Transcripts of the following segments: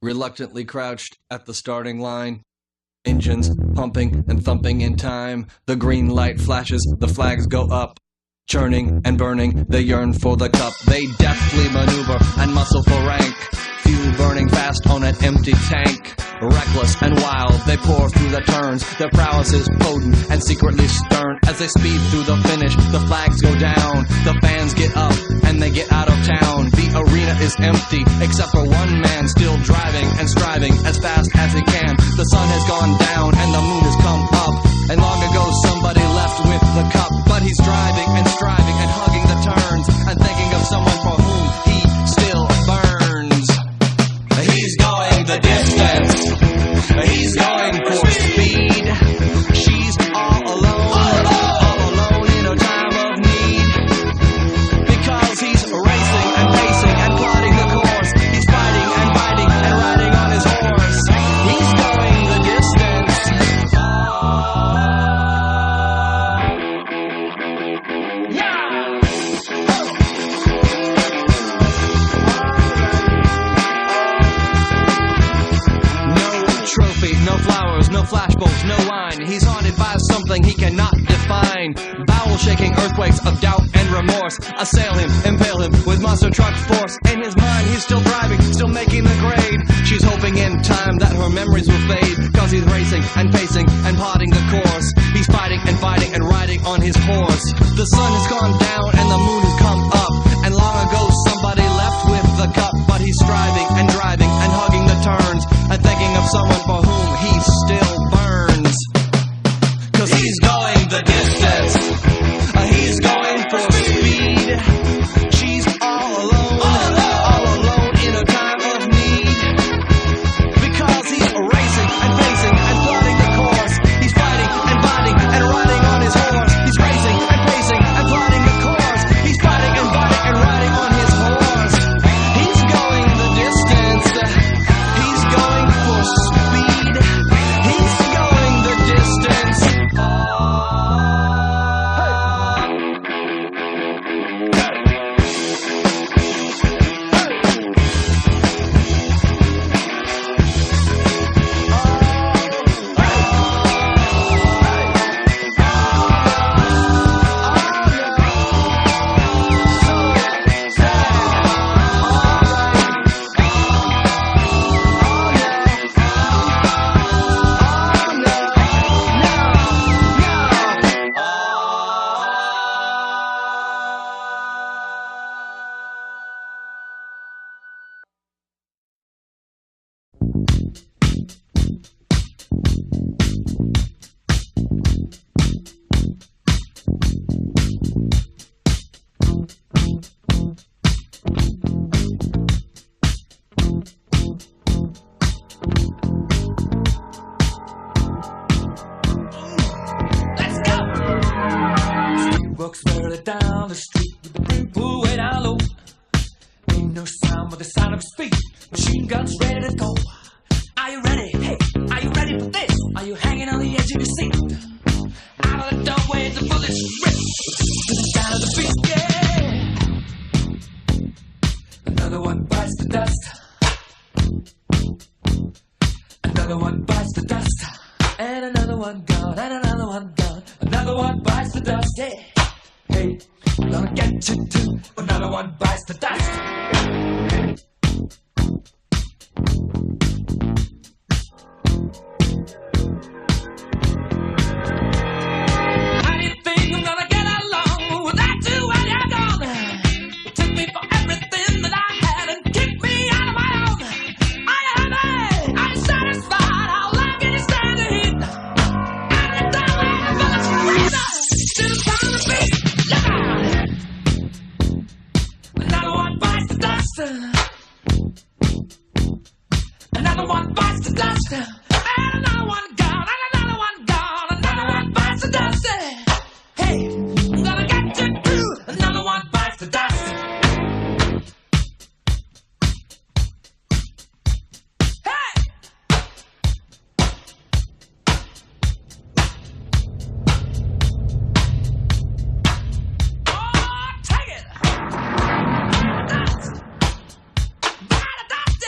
reluctantly crouched at the starting line. Engines pumping and thumping in time. The green light flashes, the flags go up. Churning and burning, they yearn for the cup. They deftly maneuver and muscle for rank. Fuel burning fast on an empty tank. Reckless and wild, they pour through the turns. Their prowess is potent and secretly stern. As they speed through the finish, the flags go down. The fans get up and they get out of town. The arena is empty, except for one man still driving and striving as fast as he can. The sun has gone down and the moon has come up. And long ago somebody left with the cup. But he's driving and striving and hugging the turns and thinking of someone for whom he still burns. He's going the distance. He's going for speed. She's all alone in a time of need. Because he's racing and pacing and plotting the course. He's fighting and biting and riding on his horse. He's going the distance. No flowers, no flashbulbs, no wine. He's haunted by something he cannot define. Bowel-shaking earthquakes of doubt and remorse assail him, impale him with monster truck force. In his mind, he's still driving, still making the grade. She's hoping in time that her memories will fade. Cause he's racing and pacing and plotting the course. He's fighting and fighting and riding on his horse. The sun has gone down and the moon has come up. And long ago somebody left with the cup. But he's striving and driving and hugging the turns and thinking of someone for whom he still burns. Cause he's going the distance. He's going for speed. She's all alone in a time of need. Because he's racing and pacing and plotting the course. He's fighting and biting and riding on his horse. He's racing and pacing and plotting the course. He's fighting and biting and riding on his horse. He's going the distance. He's going for speed. He's going the distance. Walks barely down the street with the brim pulled way down low. Ain't no sound but the sound of his feet. Machine guns ready to go. Are you ready? Hey, are you ready for this? Are you hanging on the edge of your seat? Out of the doorway, the bullets rip to the sound of the beat. Yeah. Another one bites the dust. Another one bites the dust. And another one gone. And another one gone. Another one bites the dust. Yeah. Hey, I'm gonna get you too. Another one bites the dust. How do you think I'm gonna get along without you when you're gone? You took me for everything that I had and kicked me out of my own. Are you happy? Are you satisfied? How long can you stand the heat? And the doorway, the bullets ring up to the sound of the beat. Another one bites the dust. Another one bites the dust. And another one gone. And another one gone. Another one bites the dust. Hey, I'm gonna get you too. Another one bites the dust. Hey! Oh, take it! Dust! By the dust!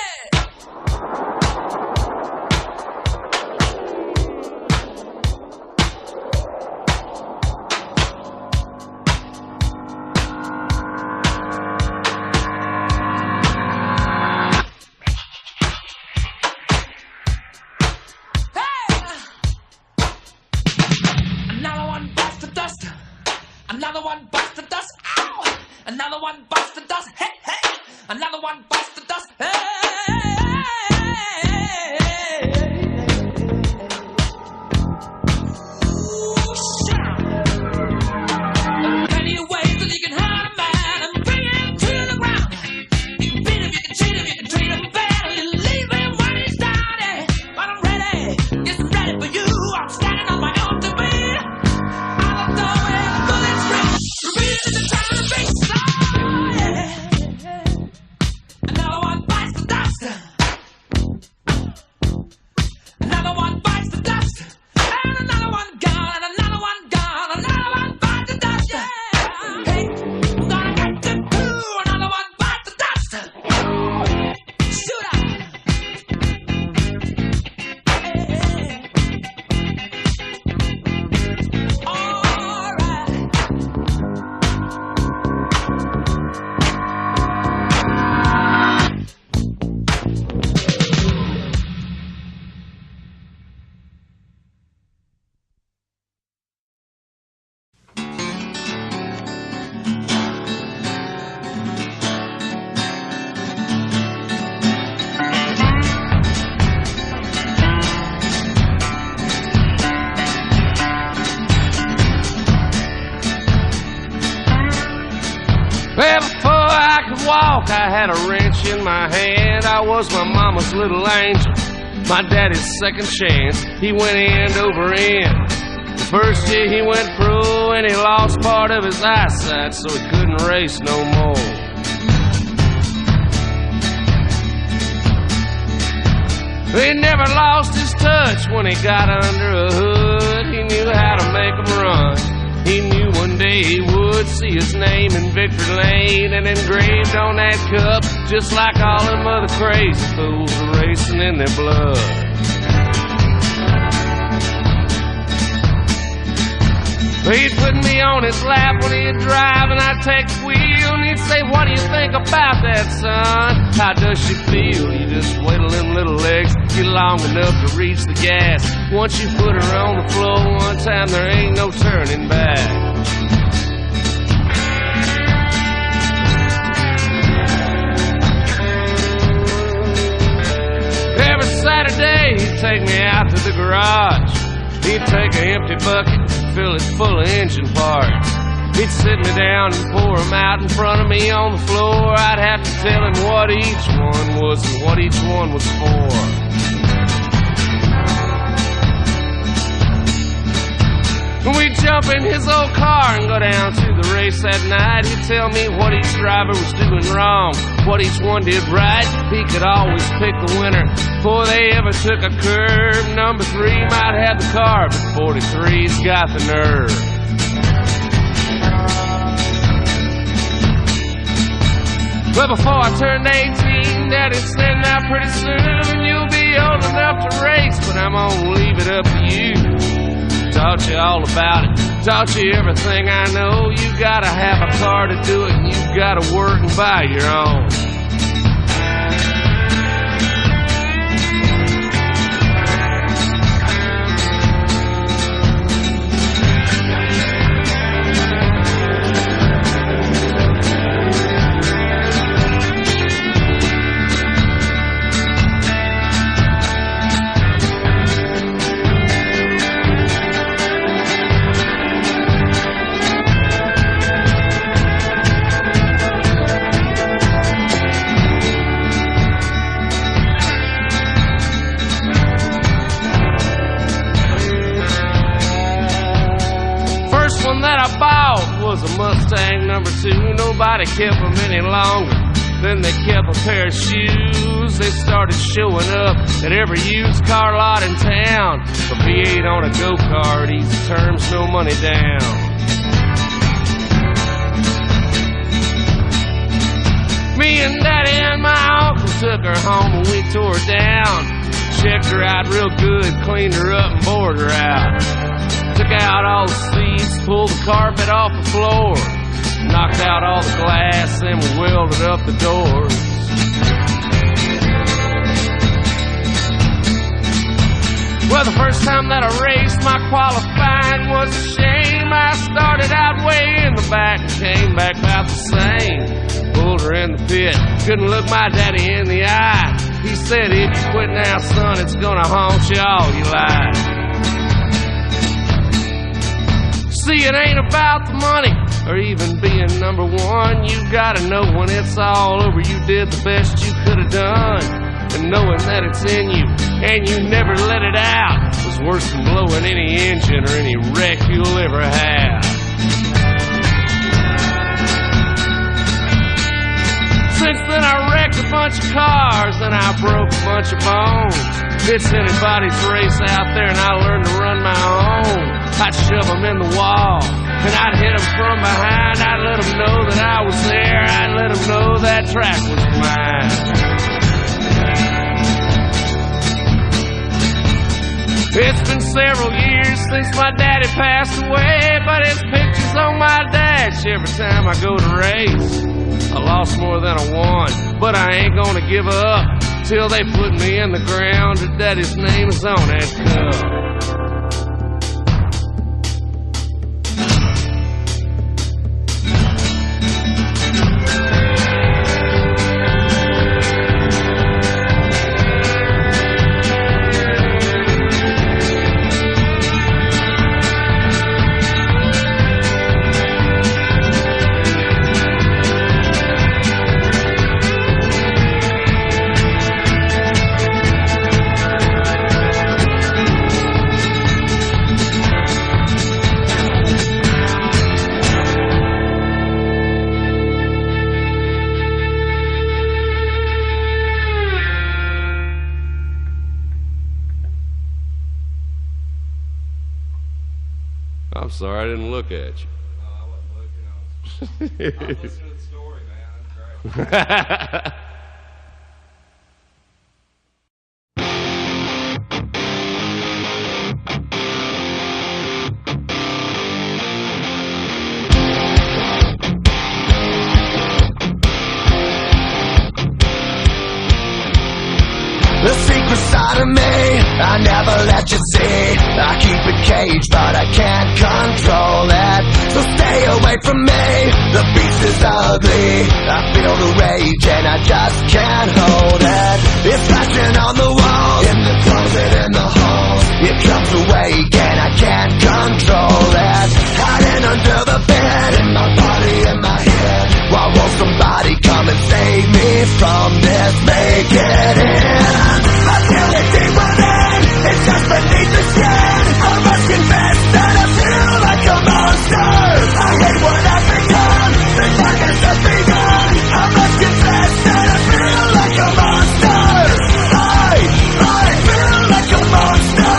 Another one bites the dust. Hey, hey. Another one bites the dust. Hey. Well, before I could walk, I had a wrench in my hand. I was my mama's little angel, my daddy's second chance. He went end over end. The first year he went pro and he lost part of his eyesight, so he couldn't race no more. He never lost his touch when he got under a hood. He knew how to make 'em run. He knew one day he would see his name in victory lane and engraved on that cup, just like all them other crazy fools are racing in their blood. He'd put me on his lap when he'd drive and I'd take the wheel, and he'd say, "What do you think about that, son? How does she feel? You just wait till them little legs get long enough to reach the gas. Once you put her on the floor one time, there ain't no turning back." Every Saturday he'd take me out to the garage. He'd take an empty bucket, fill it full of engine parts. He'd sit me down and pour them out in front of me on the floor. I'd have to tell him what each one was and what each one was for. We'd jump in his old car and go down to the race that night. He'd tell me what each driver was doing wrong, what each one did right. He could always pick the winner before they ever took a curve. Number 3 might have the car, but 43's got the nerve. But before I turned 18, Daddy said, "Now pretty soon you'll be old enough to race, but I'm gonna leave it up to you." Taught you all about it, taught you everything I know. You gotta have a car to do it, and you gotta work and buy your own. Was a Mustang number 2. Nobody kept them any longer than they kept a pair of shoes. They started showing up at every used car lot in town. A V8 on a go-kart, easy terms, no money down. Me and Daddy and my uncle took her home and we tore her down. Checked her out real good, cleaned her up and bored her out. Took out all the seats, pulled the carpet off the floor, knocked out all the glass, then we welded up the doors. Well, the first time that I raced, my qualifying was a shame. time I started out way in the back and came back about the same. Pulled her in the pit, couldn't look my daddy in the eye. He said, if you quit now, son, it's gonna haunt you all your life. See, it ain't about the money or even being number one. You gotta know when it's all over, you did the best you could have done. And knowing that it's in you and you never let it out is worse than blowing any engine or any wreck you'll ever have. Since then I wrecked a bunch of cars and I broke a bunch of bones. It's anybody's race out there and I learned to run my own. I'd shove them in the wall and I'd hit them from behind. I'd let them know that I was there. I'd let them know that track was mine. It's been several years since my daddy passed away, but his picture's on my dash every time I go to race. I lost more than I won, but I ain't gonna give up till they put me in the ground. Her daddy's name is on that cup. I'm sorry, I didn't look at you. No, I wasn't looking. I was listening to the story, man. That's great. The secret side of me, I never let you see. I keep it caged, but I can't control it. So stay away from me, the beast is ugly. I feel the rage and I just can't hold it. It's flashing on the walls, in the closet, in the halls. It comes awake and I can't control it. Hiding under the bed, in my body, in my head. Why won't somebody come and save me from this? Make it in. I feel it deep within, it's just beneath the skin. I must confess that I feel like a monster. I hate what I've become, the darkness has begun. I must confess that I feel like a monster. I feel like a monster.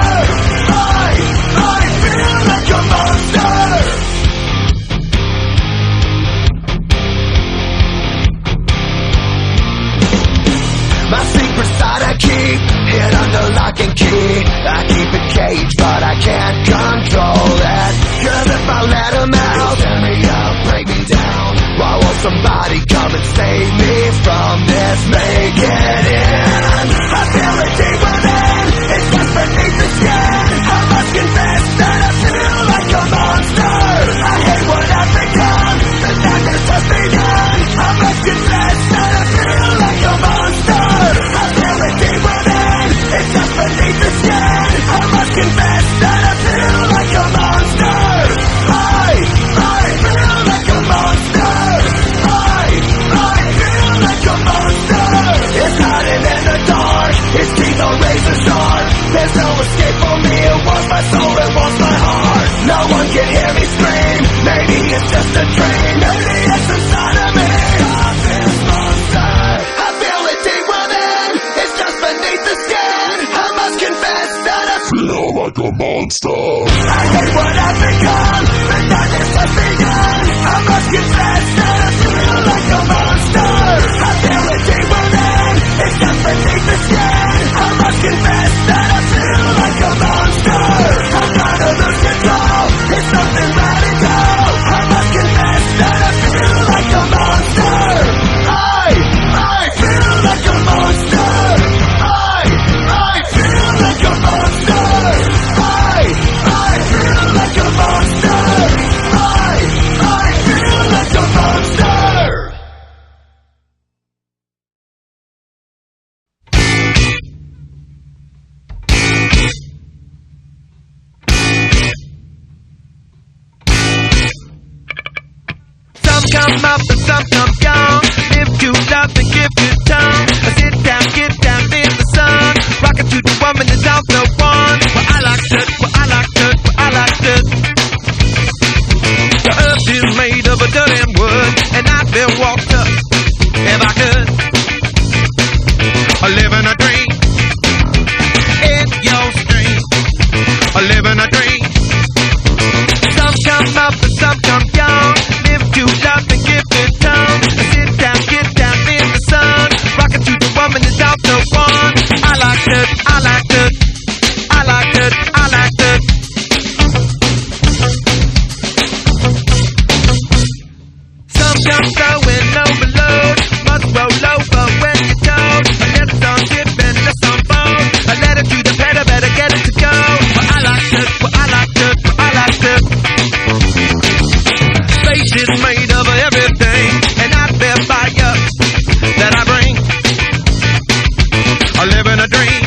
I feel like a monster. My secret side I keep hid under lock and key. I keep it caged, but I can't control it. Cause if I let them out, tear me up, break me down. Why won't somebody come and save me from this? Make it in. I feel it deep within, it's just beneath the skin. I must confess that I feel like a monster. I hate what I've become, the darkness has begun. I must confess that I feel like a monster. I feel it deep within, it's just beneath the skin. I must confess that I feel like a monster. I feel like a monster. I feel like a monster. It's hiding in the dark, its teeth are razor sharp. There's no escape for me, it wants my soul, it wants my heart. No one can hear me scream, maybe it's just a dream. Maybe it's inside of me. I'm this monster. I feel it deep within, it's just beneath the skin. I must confess that I feel like a monster. I hate what I've become, the darkness has begun. I must confess that I feel like a monster. I feel it deep within, it's just beneath the skin. I must confess that I feel like a monster. I'm trying to lose control, it's something radical. I must confess that I feel like a monster. I feel like a monster. I feel like a monster. I feel like a monster. come up and some come young. Live to love and give you tongue. Sit down, get down in the sun. Rockin' to the woman is out the one. Well, I like it, well, I like it, well, I like it. The earth is made of a dirt and wood, and I've been walked up if I could. Living a dream in your stream. Living a dream. Some come up and some come young. Live to love and give it tongue. Sit down, get down in the sun. Rockin' to the woman is out the one. I like it, I like it, I like it, I like it. Some come going overload. Must roll over when you told. A little on dip and less on phone. A letter to the pedal, better get it to go. Well, I like it, well, I like it, well, I like it. Space is made of everything, and I bear fire that I bring. I live in a dream.